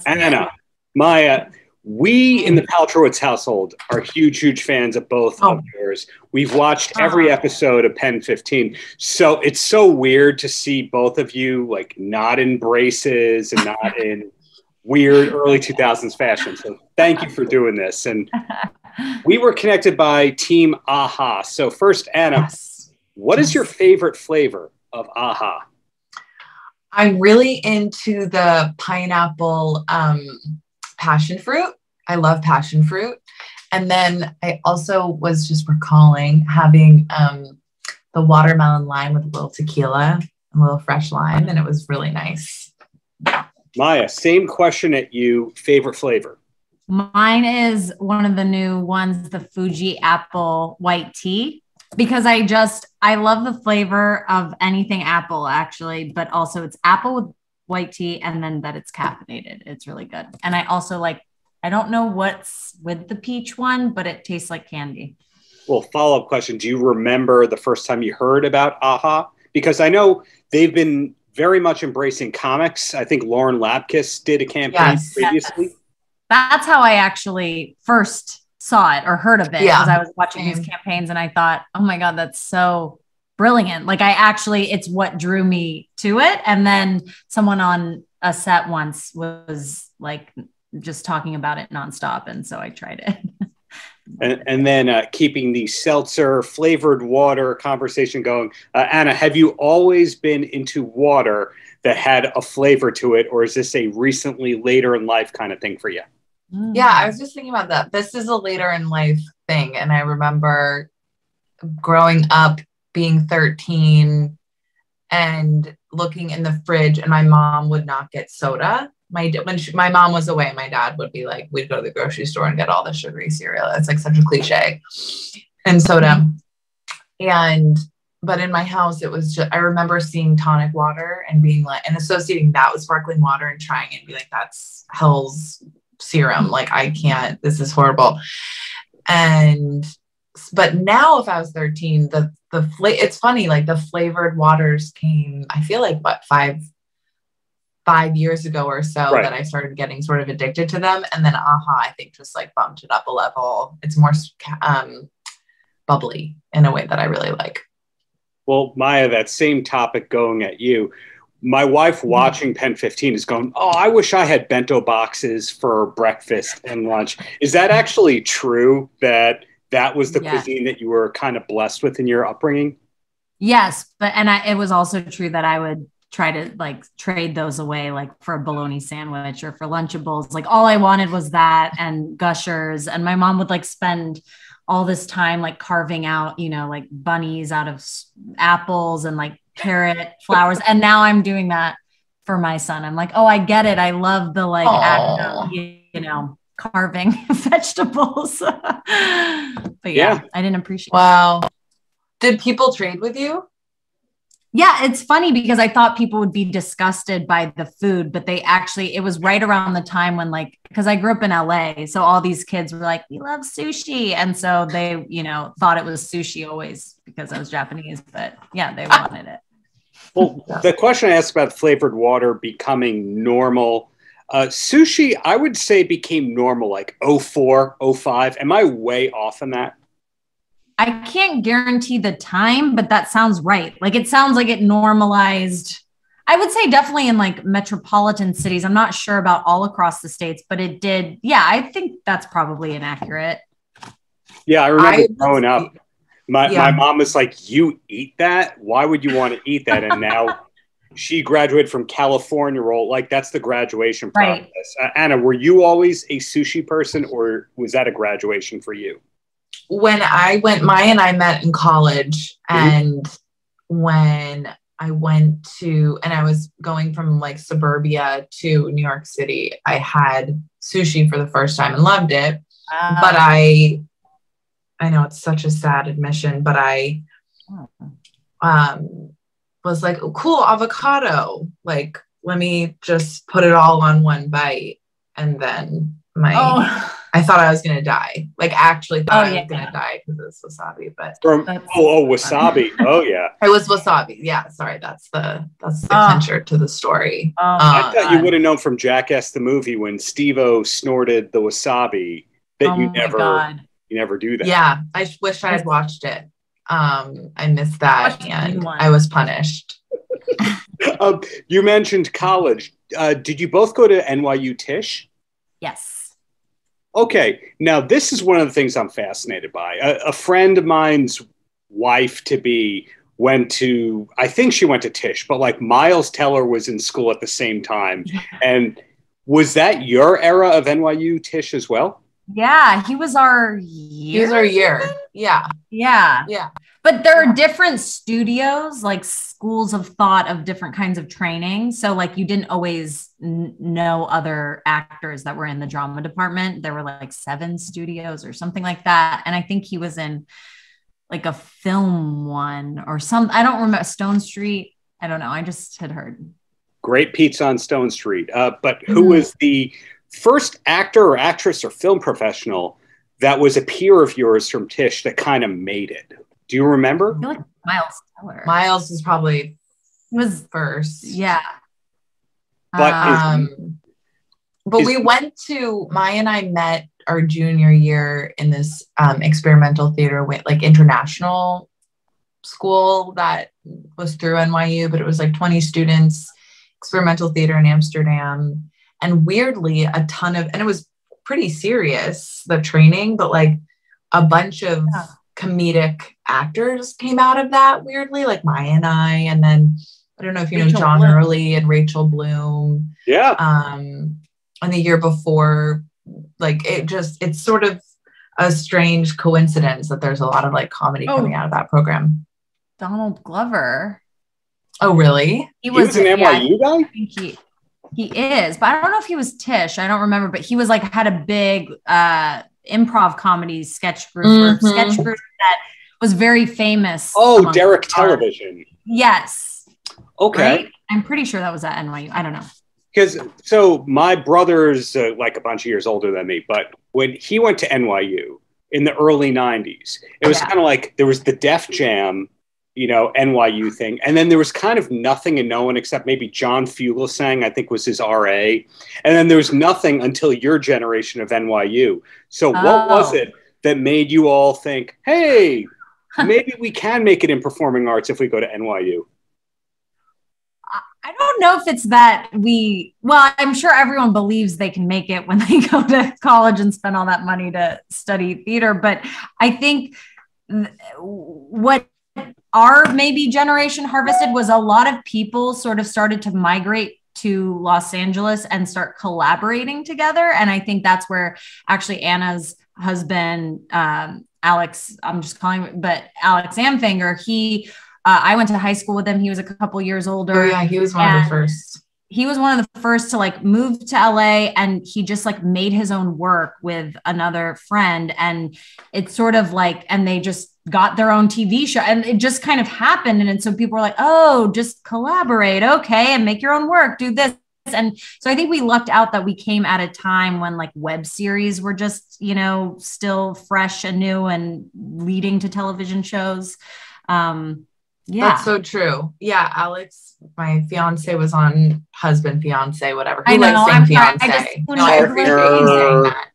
Anna, Maya, we in the Paltrowitz household are huge fans of both of yours. We've watched every episode of PEN15. So it's so weird to see both of you like not in braces and not in weird early 2000s fashion. So thank you for doing this. And we were connected by Team AHA. So first, Anna, what is your favorite flavor of AHA? I'm really into the pineapple passion fruit. I love passion fruit. And then I also was just recalling having the watermelon lime with a little tequila, a little fresh lime, and it was really nice. Maya, same question at you. Favorite flavor? Mine is one of the new ones, the Fuji apple white tea. Because I love the flavor of anything apple, actually, but also it's apple with white tea and then that it's caffeinated. It's really good. And I also I don't know what's with the peach one, but it tastes like candy. Well, follow-up question. Do you remember the first time you heard about AHA? Because I know they've been very much embracing comics. I think Lauren Lapkus did a campaign previously. Yes. That's how I actually first saw it or heard of it because I was watching these campaigns and I thought, oh my God, that's so brilliant. It's what drew me to it. And then someone on a set once was just talking about it nonstop. And so I tried it. and then keeping the seltzer flavored water conversation going. Anna, have you always been into water that had a flavor to it? Or is this a recently later in life kind of thing for you? Yeah, I was just thinking about that. This is a later in life thing. And I remember growing up being 13 and looking in the fridge and my mom would not get soda. When my mom was away, my dad would be like, we'd go to the grocery store and get all the sugary cereal. It's like such a cliche. And soda. But in my house, it was just, I remember seeing tonic water and being and associating that with sparkling water and trying it and be like, that's hell's serum. I can't, this is horrible. But now if I was 13, it's funny, the flavored waters came, I feel like five years ago or so that I started getting sort of addicted to them. And then AHA, I think just bumped it up a level. It's more bubbly in a way that I really like. Well, Maya, that same topic going at you. My wife watching PEN15 is going, oh, I wish I had bento boxes for breakfast and lunch. Is that actually true that was the cuisine that you were kind of blessed with in your upbringing? Yes. It was also true that I would try to trade those away, for a bologna sandwich or for Lunchables. All I wanted was that and Gushers. And my mom would spend all this time, carving out, bunnies out of apples and carrot flowers. And now I'm doing that for my son. I'm oh, I get it. I love the act of, carving vegetables. But I didn't appreciate it. Wow. Did people trade with you? Yeah, it's funny because I thought people would be disgusted by the food, but it was right around the time when because I grew up in LA. So all these kids were we love sushi. And so they, thought it was sushi always because I was Japanese, but yeah, they wanted it. Well, the question I asked about flavored water becoming normal, sushi, I would say became normal 04, 05. Am I way off on that? I can't guarantee the time, but that sounds right. It sounds like it normalized. I would say definitely in metropolitan cities. I'm not sure about all across the States, but it did. Yeah, I think that's probably inaccurate. Yeah, I remember growing up. My mom was like, you eat that? Why would you want to eat that? And now she graduated from California roll. That's the graduation process. Right. Anna, were you always a sushi person or was that a graduation for you? When Maya and I met in college and when I went and I was going from suburbia to New York City, I had sushi for the first time and loved it. But I know it's such a sad admission, but I was oh, cool, avocado. Let me just put it all on one bite. And then I thought I was gonna die. Like actually thought I was gonna die because it was wasabi. But wasabi. Oh yeah. It was wasabi. Yeah, sorry, that's the clincher to the story. I thought you would have known from Jackass the movie when Steve-O snorted the wasabi that you never do that. Yeah, I wish I had watched it. I missed that and I was punished. You mentioned college. Did you both go to NYU Tisch? Yes. Okay, now this is one of the things I'm fascinated by. A friend of mine's wife-to-be went to, I think she went to Tisch, but like Miles Teller was in school at the same time. And was that your era of NYU Tisch as well? Yeah, he was our year. He was our year. Yeah. Yeah. Yeah. But there are different studios, like schools of thought of different kinds of training. So like you didn't always know other actors that were in the drama department. There were like 7 studios or something like that. And I think he was in like a film one or some, I don't remember, Stone Street. I don't know. I just had heard. Great pizza on Stone Street. But who was the first actor or actress or film professional that was a peer of yours from Tisch that kind of made it? Do you remember? I feel like Miles Teller. Miles was probably first. Yeah. But we went to, Maya and I met our junior year in this experimental theater with like international school that was through NYU, but it was like 20 students, experimental theater in Amsterdam. And weirdly, a ton of, and it was pretty serious, the training, but like a bunch of comedic actors came out of that weirdly, like Maya and I, and then I don't know if you know John Early and Rachel Bloom. Yeah. And the year before, like it's sort of a strange coincidence that there's a lot of like comedy coming out of that program. Donald Glover. Oh, really? He was an NYU guy? I think he is, but I don't know if he was Tisch. I don't remember, but he was like, had a big improv comedy sketch group that was very famous. Oh, Derek Television. Yes. Okay. Right? I'm pretty sure that was at NYU. I don't know. Because so my brother's like a bunch of years older than me, but when he went to NYU in the early 90s, it was kind of like there was the Def Jam, you know, NYU thing. And then there was kind of nothing and no one except maybe John Fugelsang, I think was his RA. And then there was nothing until your generation of NYU. So what was it that made you all think, hey, maybe we can make it in performing arts if we go to NYU? I don't know if it's that I'm sure everyone believes they can make it when they go to college and spend all that money to study theater. But I think what our maybe generation harvested was a lot of people sort of started to migrate to Los Angeles and start collaborating together. And I think that's where actually Anna's husband, Alex, I'm just calling him, but Alex Amfinger, I went to high school with him. He was a couple years older. Oh, yeah, he was one of the first. He was one of the first to like move to LA, and he just like made his own work with another friend. And it's sort of like, and they just got their own TV show, and it just kind of happened. And so people were like, oh, just collaborate. Okay. And make your own work, do this. And so I think we lucked out that we came at a time when like web series were just, you know, still fresh and new and leading to television shows. Yeah, that's so true. Yeah, Alex, my fiance, was on Husband, Fiance, whatever. I know. I'm fiance.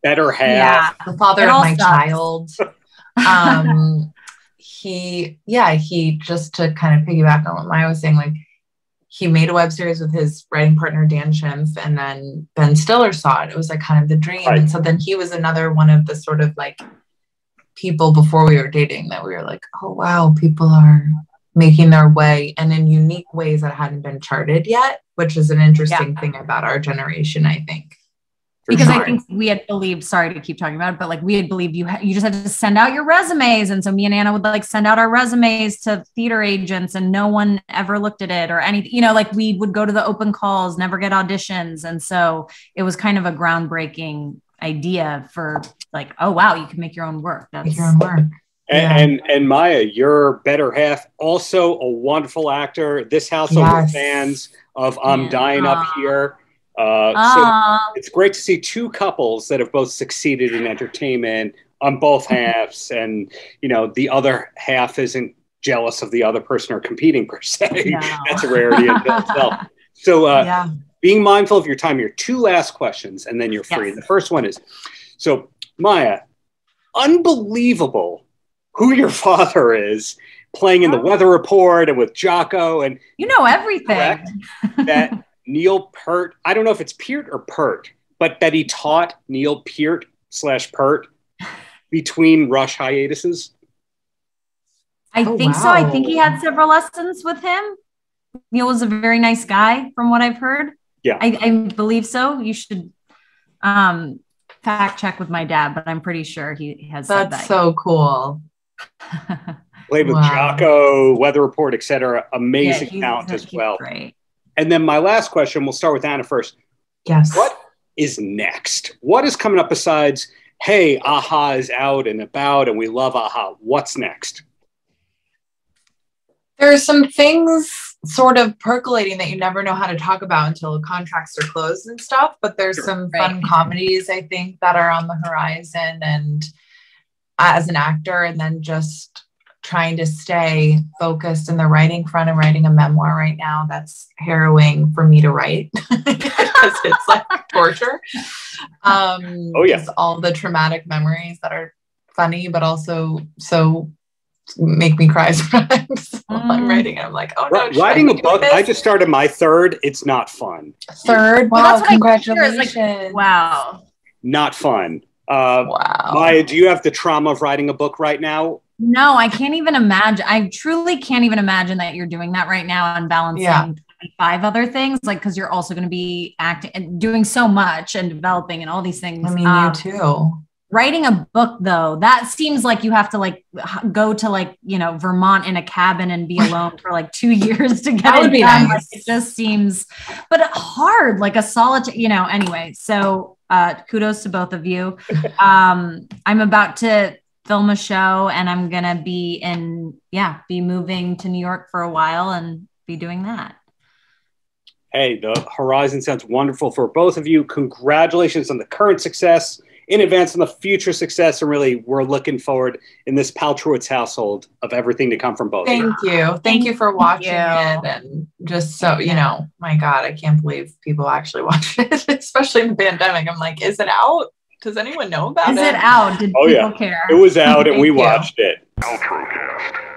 Better half. Yeah, the father of my child. He just to kind of piggyback on what Maya was saying, like he made a web series with his writing partner Dan Schimpf, and then Ben Stiller saw it. It was like kind of the dream, right. And so then he was another one of the sort of like people before we were dating that we were like, oh wow, people are making their way and in unique ways that hadn't been charted yet, which is an interesting thing about our generation, I think. Because I think we had believed, sorry to keep talking about it, but like we had believed you just had to send out your resumes. And so me and Anna would like send out our resumes to theater agents and no one ever looked at it or anything, you know, like we would go to the open calls, never get auditions. And so it was kind of a groundbreaking idea for like, oh, wow, you can make your own work. Make your own work. And Maya, your better half, also a wonderful actor. This household of fans of I'm Dying Up Here. So it's great to see two couples that have both succeeded in entertainment on both halves, and the other half isn't jealous of the other person or competing per se. No. That's a rarity in itself. So being mindful of your time, your two last questions, and then you're free. Yes. The first one is, so Maya, unbelievable who your father is, playing in the Weather Report and with Jocko, and everything. Correct, that Neil Peart, I don't know if it's Peart or Pert, but that he taught Neil Peart/Pert between Rush hiatuses. I think so. I think he had several lessons with him. Neil was a very nice guy from what I've heard. Yeah. I believe so. You should fact check with my dad, but I'm pretty sure he has said that. That's so cool. Played with Jocko, Weather Report, etc. Amazing talent as well. Great. And then my last question, we'll start with Anna first. Yes. What is next? What is coming up besides, hey, AHA is out and about and we love AHA? What's next? There's some things sort of percolating that you never know how to talk about until contracts are closed and stuff. But there's some fun comedies, I think, that are on the horizon. And as an actor, and then just trying to stay focused in the writing front, and writing a memoir right now that's harrowing for me to write because it's like torture. All the traumatic memories that are funny, but also so make me cry sometimes while I'm writing it. I'm like, oh no. Writing a book, I just started my third. It's not fun. Third? Wow, well, congratulations. Like, wow. Not fun. Wow. Maya, do you have the trauma of writing a book right now? No, I can't even imagine. I truly can't even imagine that you're doing that right now and balancing 5 other things, like, because you're also going to be acting and doing so much and developing and all these things. I mean, you too. Writing a book, though, that seems like you have to like go to like, Vermont in a cabin and be alone for like 2 years to get that would be done. Nice. Like, it just seems, but hard, like a solitary, anyway. So kudos to both of you. I'm about to film a show and I'm going to be moving to New York for a while and be doing that. Hey, the horizon sounds wonderful for both of you. Congratulations on the current success, in advance on the future success, and really we're looking forward in this Paltrowitz household of everything to come from both. Thank you. Thank you for watching it, and just so my God, I can't believe people actually watch it, especially in the pandemic. I'm like, is it out? Does anyone know about it? Is it out? Did people care? It was out and we watched it. Paltrocast.